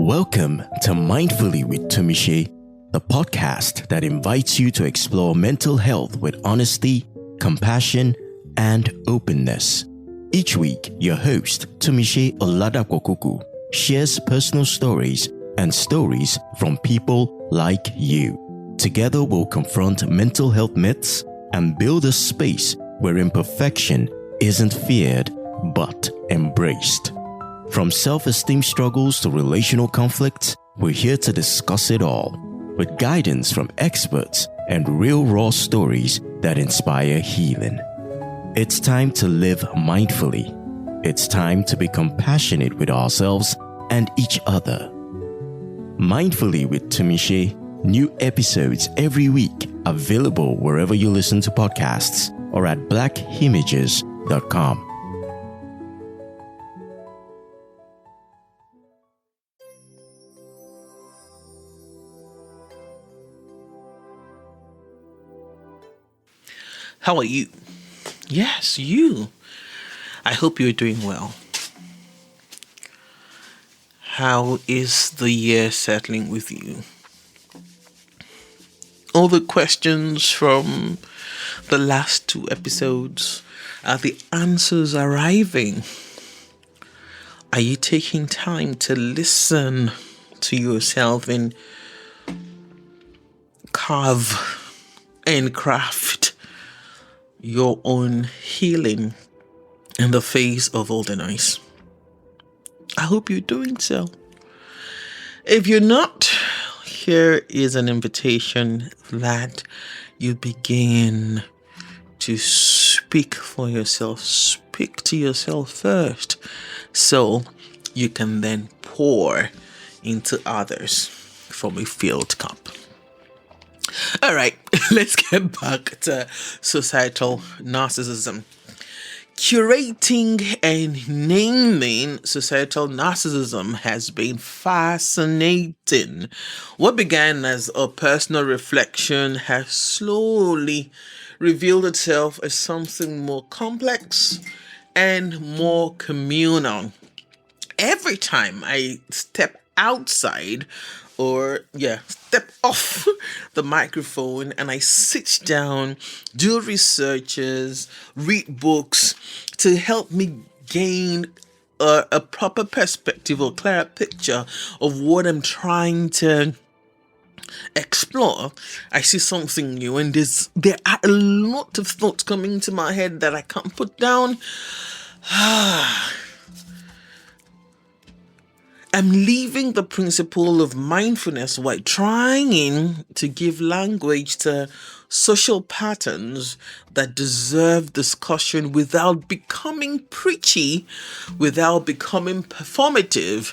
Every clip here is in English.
Welcome to Mindfully with Tumishe, the podcast that invites you to explore mental health with honesty, compassion, and openness. Each week, your host, Tumishe Oladapokuku, shares personal stories and stories from people like you. Together, we'll confront mental health myths and build a space where imperfection isn't feared but embraced. From self-esteem struggles to relational conflicts, we're here to discuss it all, with guidance from experts and real raw stories that inspire healing. It's time to live mindfully. It's time to be compassionate with ourselves and each other. Mindfully with Tumishe, new episodes every week, available wherever you listen to podcasts or at blackimages.com. How are you? Yes, you. I hope you're doing well. How is the year settling with you? All the questions from the last two episodes, are the answers arriving? Are you taking time to listen to yourself and carve and craft your own healing in the face of all the noise? I hope you're doing so. If you're not, here is an invitation that you begin to speak for yourself. Speak to yourself first, so you can then pour into others from a filled cup. All right, let's get back to societal narcissism. Curating and naming societal narcissism has been fascinating. What began as a personal reflection has slowly revealed itself as something more complex and more communal. Every time I step outside step off the microphone and I sit down, do researches, read books to help me gain a proper perspective or clearer picture of what I'm trying to explore, I see something new, and there are a lot of thoughts coming to my head that I can't put down. I'm leaving the principle of mindfulness while trying to give language to social patterns that deserve discussion without becoming preachy, without becoming performative.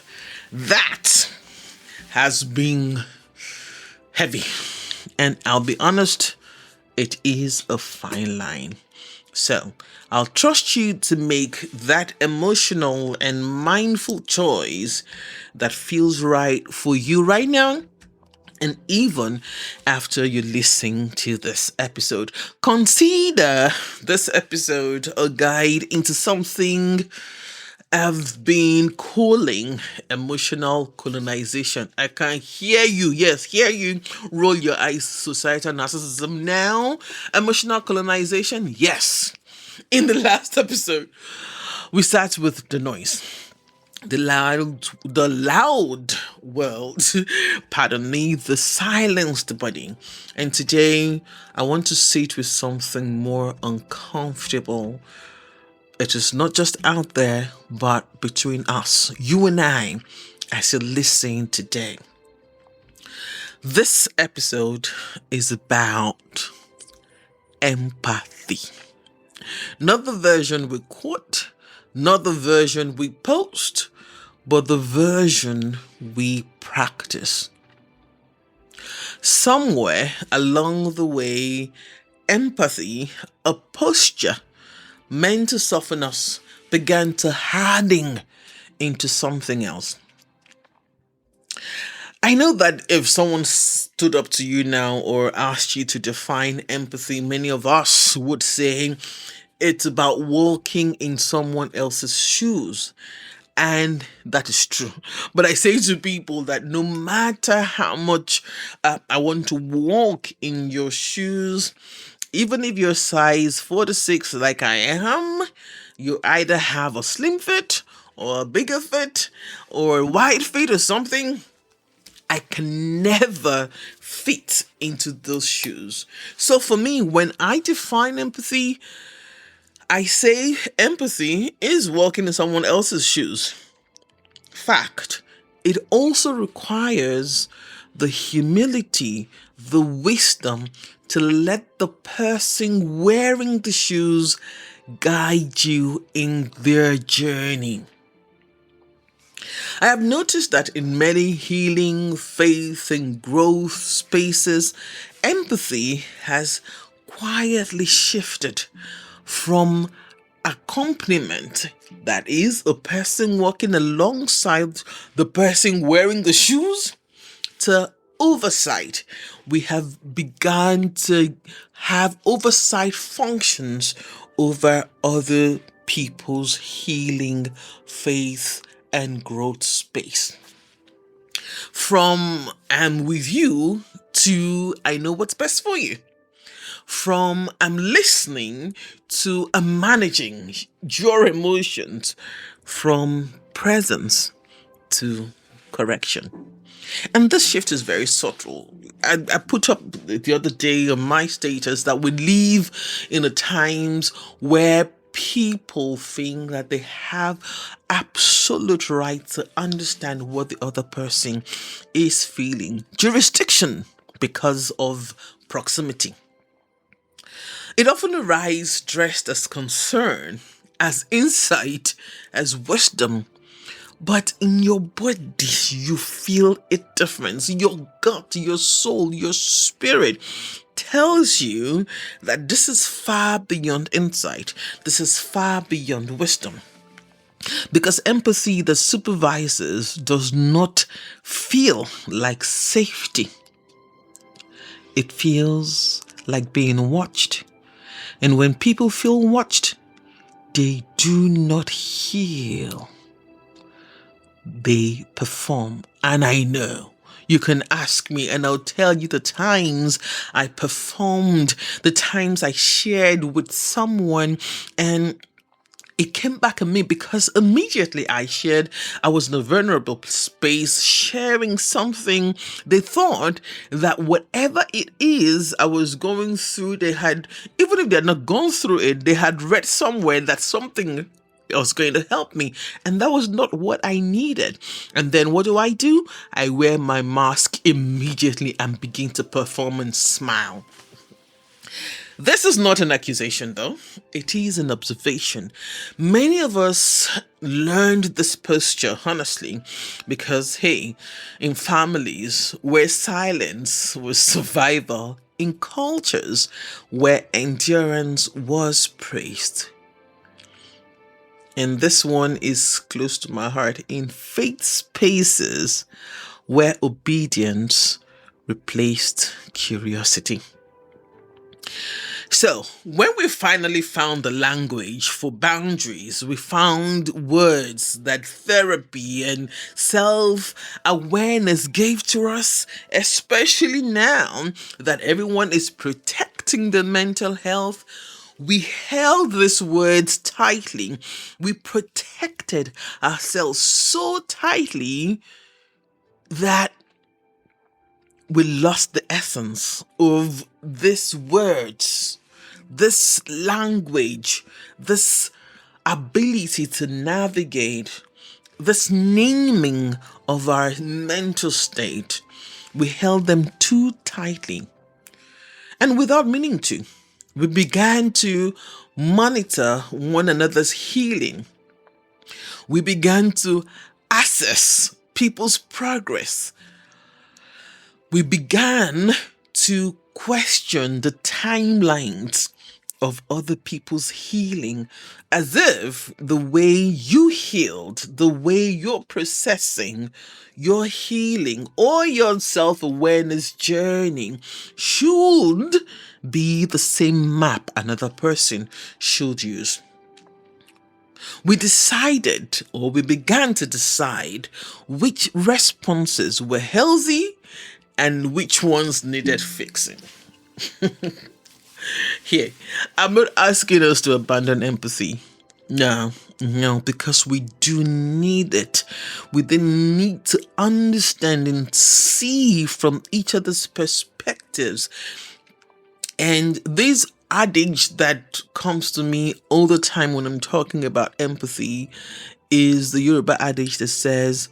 That has been heavy. And I'll be honest, it is a fine line. So, I'll trust you to make that emotional and mindful choice that feels right for you right now, and even after you listen to this episode. Consider this episode a guide into something I've been calling emotional colonization. I can hear you. Yes, hear you. Roll your eyes. Societal narcissism now. Emotional colonization. Yes. In the last episode, we start with the noise. The loud world. Pardon me. The silenced body. And today, I want to sit with something more uncomfortable. It is not just out there, but between us, you and I, as you listen today. This episode is about empathy. Not the version we quote, not the version we post, but the version we practice. Somewhere along the way, empathy, a posture meant to soften us, began to harden into something else. I know that if someone stood up to you now or asked you to define empathy, many of us would say it's about walking in someone else's shoes. And that is true. But I say to people that no matter how much I want to walk in your shoes, even if you're size 46 like I am, you either have a slim fit or a bigger fit or a wide fit or something. I can never fit into those shoes. So for me, when I define empathy, I say empathy is walking in someone else's shoes. Fact. It also requires the humility, the wisdom to let the person wearing the shoes guide you in their journey. I have noticed that in many healing, faith, and growth spaces, empathy has quietly shifted from accompaniment, that is, a person walking alongside the person wearing the shoes, to oversight. We have begun to have oversight functions over other people's healing, faith, and growth space. From I'm with you to I know what's best for you. From I'm listening to I'm managing your emotions. From presence to correction. And this shift is very subtle. I put up the other day on my status that we live in a times where people think that they have absolute right to understand what the other person is feeling. Jurisdiction because of proximity. It often arises dressed as concern, as insight, as wisdom. But in your body, you feel it different. Your gut, your soul, your spirit tells you that this is far beyond insight. This is far beyond wisdom. Because empathy that supervises does not feel like safety. It feels like being watched. And when people feel watched, they do not heal. They perform. And I know. You can ask me and I'll tell you the times I performed, the times I shared with someone, and it came back at me because immediately I shared, I was in a vulnerable space sharing something. They thought that whatever it is I was going through, they had, even if they had not gone through it, they had read somewhere that something was going to help me. And that was not what I needed. And then what do? I wear my mask immediately and begin to perform and smile. This is not an accusation, though. It is an observation. Many of us learned this posture, honestly, because, hey, in families where silence was survival, in cultures where endurance was praised. And this one is close to my heart. In faith spaces where obedience replaced curiosity. So, when we finally found the language for boundaries, we found words that therapy and self-awareness gave to us, especially now that everyone is protecting their mental health, we held these words tightly. We protected ourselves so tightly that we lost the essence of these words, this language, this ability to navigate, this naming of our mental state. We held them too tightly. And without meaning to, we began to monitor one another's healing. We began to assess people's progress. We began to question the timelines of other people's healing, as if the way you healed, the way you're processing your healing or your self-awareness journey should be the same map another person should use. We decided, or we began to decide, which responses were healthy and which ones needed fixing. Here, I'm not asking us to abandon empathy. No, because we do need it. We then need to understand and see from each other's perspectives. And this adage that comes to me all the time when I'm talking about empathy is the Yoruba adage that says,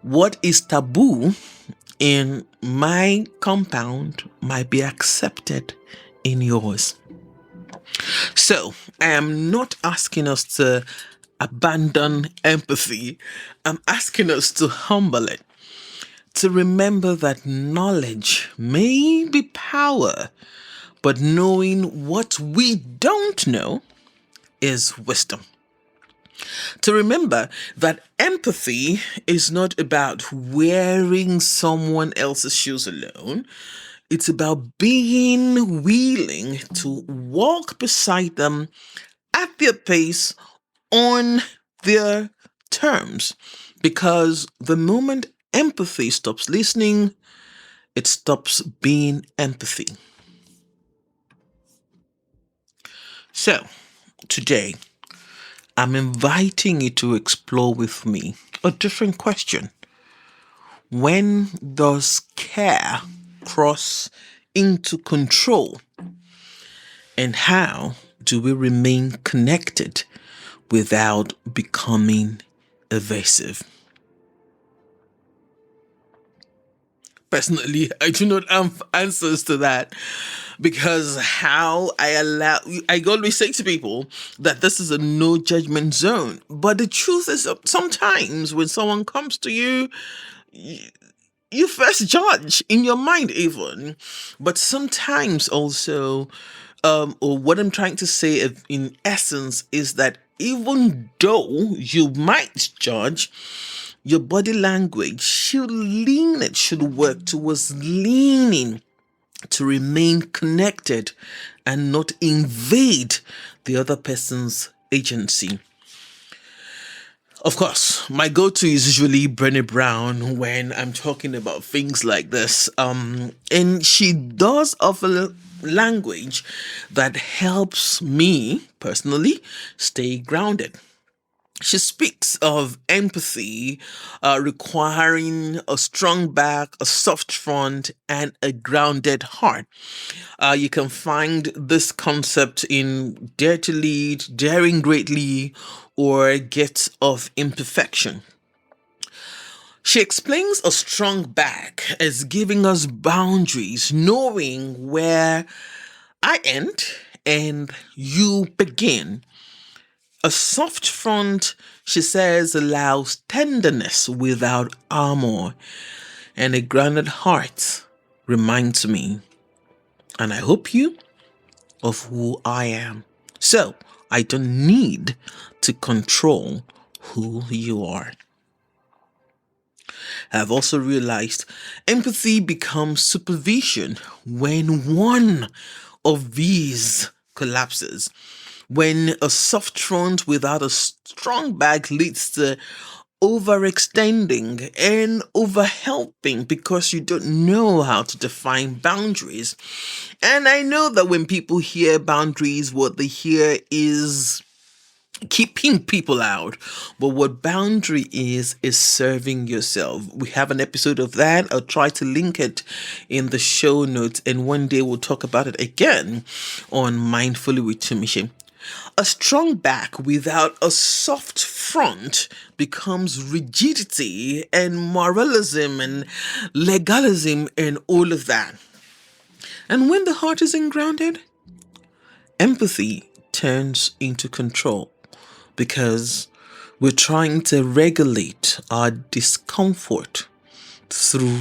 what is taboo in my compound might be accepted in yours. So I am not asking us to abandon empathy. I'm asking us to humble it, to remember that knowledge may be power, but knowing what we don't know is wisdom. To remember that empathy is not about wearing someone else's shoes alone. It's about being willing to walk beside them at their pace on their terms. Because the moment empathy stops listening, it stops being empathy. So, today, I'm inviting you to explore with me a different question. When does care cross into control? And how do we remain connected without becoming evasive? Personally, I do not have answers to that, because I always say to people that this is a no judgment zone. But the truth is that sometimes when someone comes to you, you first judge in your mind even. But sometimes also, or what I'm trying to say in essence is that even though you might judge, your body language should work towards leaning to remain connected and not invade the other person's agency. Of course, my go-to is usually Brené Brown when I'm talking about things like this. And she does offer language that helps me personally stay grounded. She speaks of empathy requiring a strong back, a soft front, and a grounded heart. You can find this concept in Dare to Lead, Daring Greatly, or Gifts of Imperfection. She explains a strong back as giving us boundaries, knowing where I end and you begin. A soft front, she says, allows tenderness without armor, and a grounded heart reminds me, and I hope you, of who I am. So I don't need to control who you are. I've also realized empathy becomes supervision when one of these collapses. When a soft front without a strong back leads to overextending and overhelping because you don't know how to define boundaries. And I know that when people hear boundaries, what they hear is keeping people out. But what boundary is serving yourself. We have an episode of that. I'll try to link it in the show notes, and one day we'll talk about it again on Mindfully with Tumishe. A strong back without a soft front becomes rigidity and moralism and legalism and all of that. And when the heart isn't grounded, empathy turns into control, because we're trying to regulate our discomfort through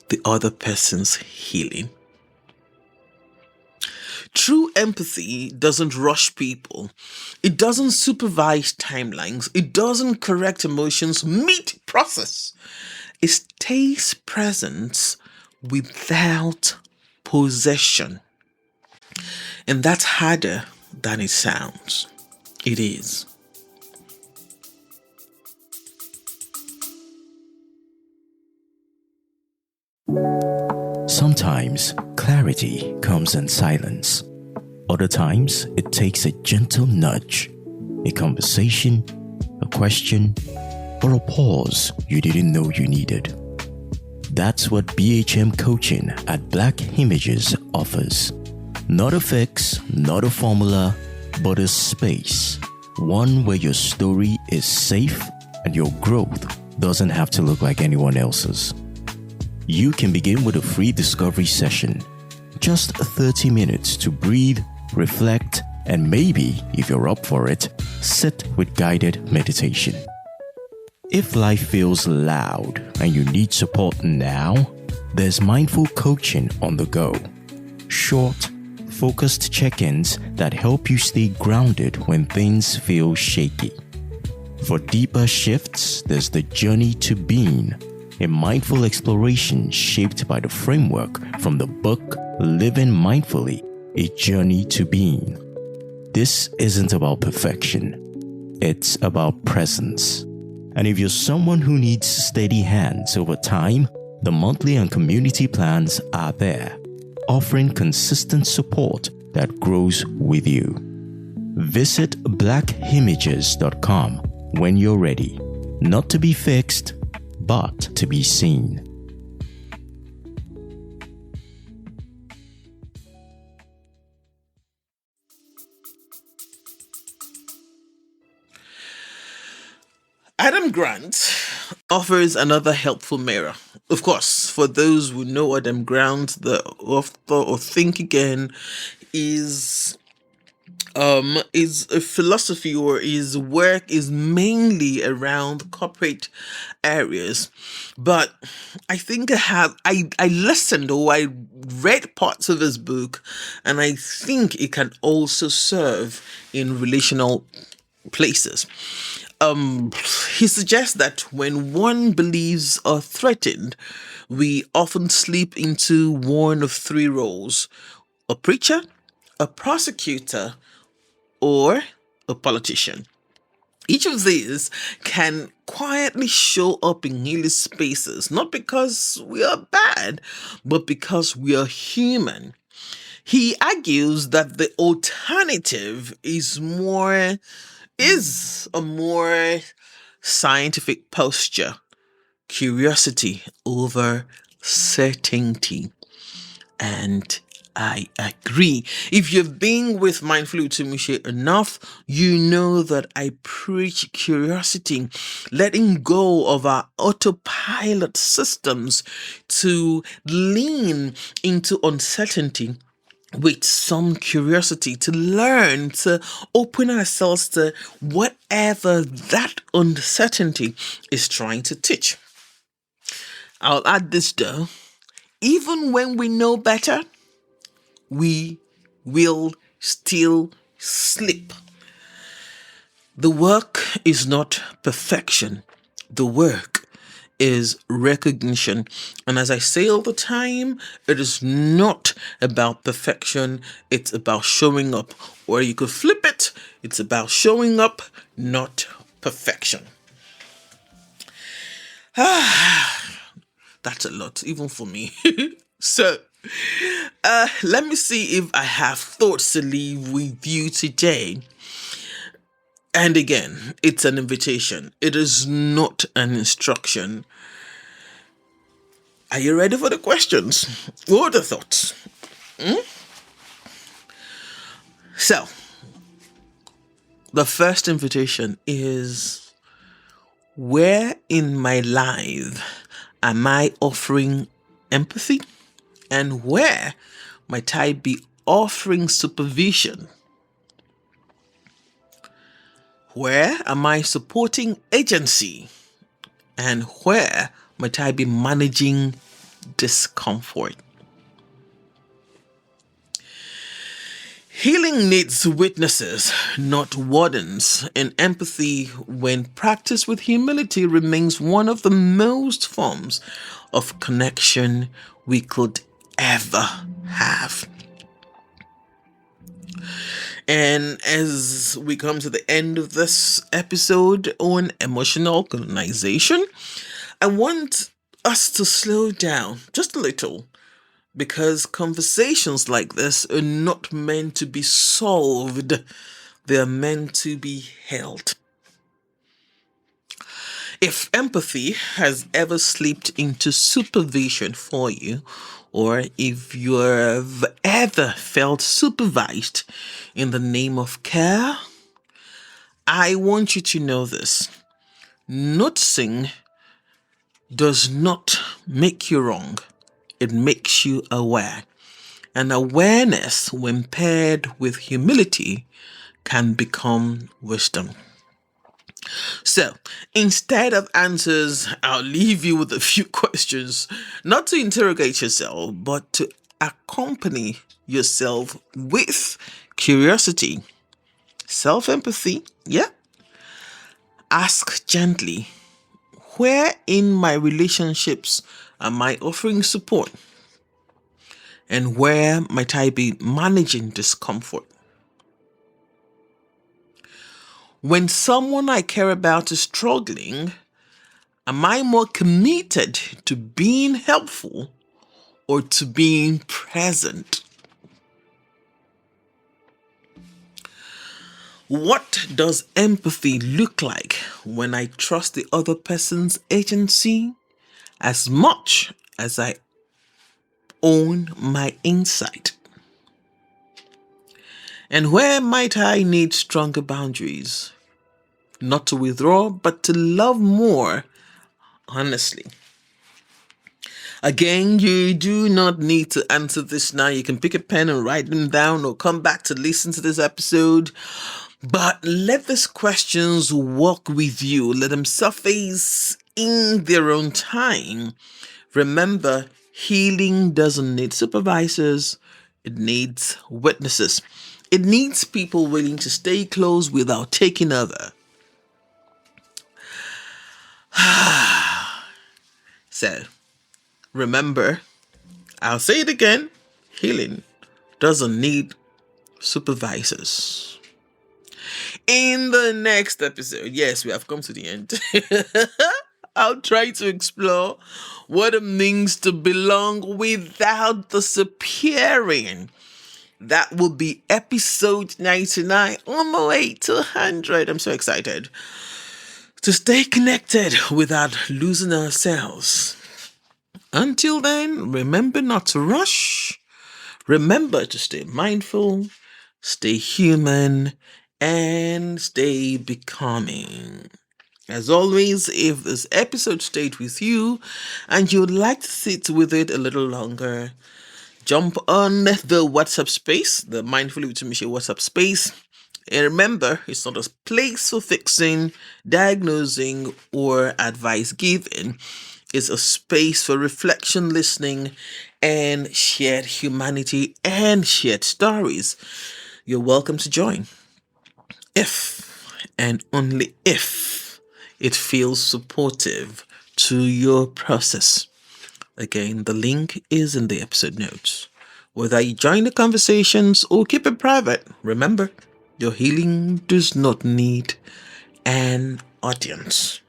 the other person's healing. True empathy doesn't rush people. It doesn't supervise timelines. It doesn't correct emotions mid-process. It stays present without possession. And that's harder than it sounds. It is. Sometimes clarity comes in silence. Other times it takes a gentle nudge, a conversation, a question, or a pause you didn't know you needed. That's what BHM coaching at Black Images offers. Not a fix, not a formula, but a space. One where your story is safe and your growth doesn't have to look like anyone else's. You can begin with a free discovery session. Just 30 minutes to breathe, reflect, and maybe, if you're up for it, sit with guided meditation. If life feels loud and you need support now, there's mindful coaching on the go. Short, focused check-ins that help you stay grounded when things feel shaky. For deeper shifts, there's the Journey to Being, a mindful exploration shaped by the framework from the book Living Mindfully, A Journey to Being. This isn't about perfection. It's about presence. And if you're someone who needs steady hands over time, the monthly and community plans are there, offering consistent support that grows with you. Visit blackimages.com when you're ready, not to be fixed, but to be seen. Adam Grant offers another helpful mirror. Of course, for those who know Adam Grant, the author of Think Again is a philosophy, or his work is mainly around corporate areas. But I think I listened, or I read parts of his book, and I think it can also serve in relational places. He suggests that when one believes are threatened, we often slip into one of three roles: a preacher, a prosecutor, or a politician. Each of these can quietly show up in healing spaces, not because we are bad, but because we are human. He argues that the alternative is a more scientific posture: curiosity over certainty. And I agree. If you've been with Mindfully with Tumishe enough, you know that I preach curiosity, letting go of our autopilot systems to lean into uncertainty with some curiosity, to learn, to open ourselves to whatever that uncertainty is trying to teach. I'll add this though: even when we know better, we will still slip. The work is not perfection. The work is recognition. And as I say all the time, it is not about perfection. It's about showing up. Or you could flip it. It's about showing up, not perfection. That's a lot, even for me. So, let me see if I have thoughts to leave with you today. And again, it's an invitation. It is not an instruction. Are you ready for the questions? What are the thoughts? So, the first invitation is: where in my life am I offering empathy? And where might I be offering supervision? Where am I supporting agency? And where might I be managing discomfort? Healing needs witnesses, not wardens, and empathy, when practiced with humility, remains one of the most forms of connection we could ever have. And as we come to the end of this episode on emotional colonization, I want us to slow down just a little, because conversations like this are not meant to be solved, they are meant to be held. If empathy has ever slipped into supervision for you, or if you've ever felt supervised in the name of care, I want you to know this. Noticing does not make you wrong. It makes you aware. And awareness, when paired with humility, can become wisdom. So, instead of answers, I'll leave you with a few questions, not to interrogate yourself, but to accompany yourself with curiosity. Self-empathy, yeah. Ask gently, where in my relationships am I offering support? And where might I be managing discomfort? When someone I care about is struggling, am I more committed to being helpful or to being present? What does empathy look like when I trust the other person's agency as much as I own my insight? And where might I need stronger boundaries? Not to withdraw, but to love more honestly. Again, you do not need to answer this now. You can pick a pen and write them down or come back to listen to this episode. But let these questions walk with you. Let them surface in their own time. Remember, healing doesn't need supervisors. It needs witnesses. It needs people willing to stay close without taking over. So, remember, I'll say it again, healing doesn't need supervisors. In the next episode, yes, we have come to the end. I'll try to explore what it means to belong without disappearing. That will be episode 99, on the way to 100. I'm so excited to stay connected without losing ourselves. Until then, remember not to rush. Remember to stay mindful, stay human, and stay becoming. As always, if this episode stayed with you and you'd like to sit with it a little longer, jump on the WhatsApp space, the Mindfully with Tumishe WhatsApp space. And remember, it's not a place for fixing, diagnosing, or advice giving. It's a space for reflection, listening, and shared humanity and shared stories. You're welcome to join. If and only if it feels supportive to your process. Again, the link is in the episode notes. Whether you join the conversations or keep it private, remember, your healing does not need an audience.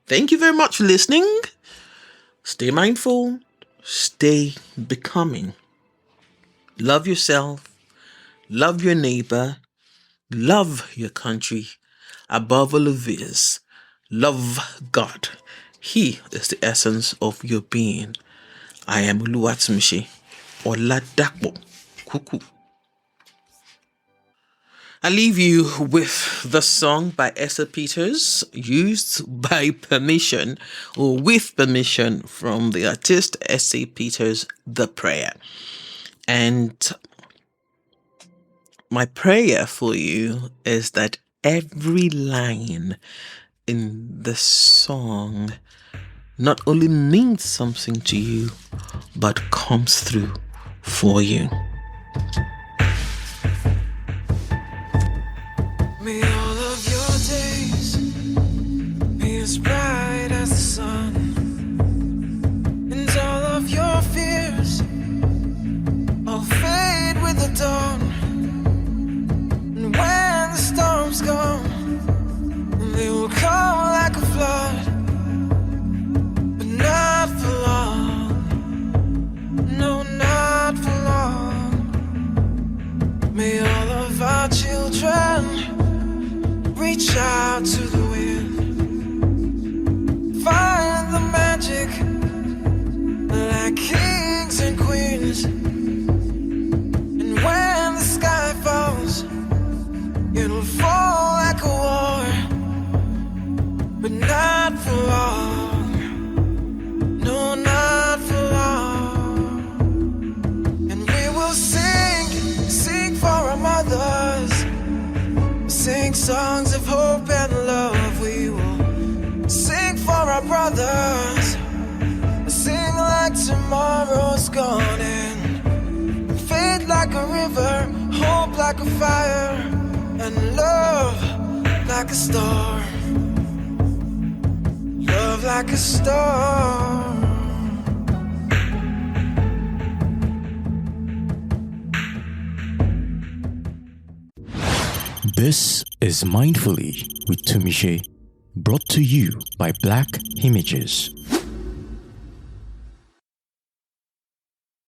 Thank you very much for listening. Stay mindful, stay becoming. Love yourself, love your neighbor, love your country. Above all of this, love God. He is the essence of your being. I am Oluwatumishi Oladapo Kuku. I leave you with the song by Esther Peters, used by permission or with permission from the artist Esther Peters, The Prayer. And my prayer for you is that every line in the song not only means something to you, but comes through for you. May all of your days be as bright as the sun, and all of your fears all fade with the dawn. And when the storms come, they will come like a flood, but not reach out to the wind, find the magic like kings and queens. And when the sky falls, it'll fall like a war, but not for long. No, not for long. And we will sing for our mothers, sing songs of hope and love. We will sing for our brothers, sing like tomorrow's gone, and fade like a river, hope like a fire, and love like a storm. Love like a storm. This is Mindfully with Tumishe, brought to you by Black Images.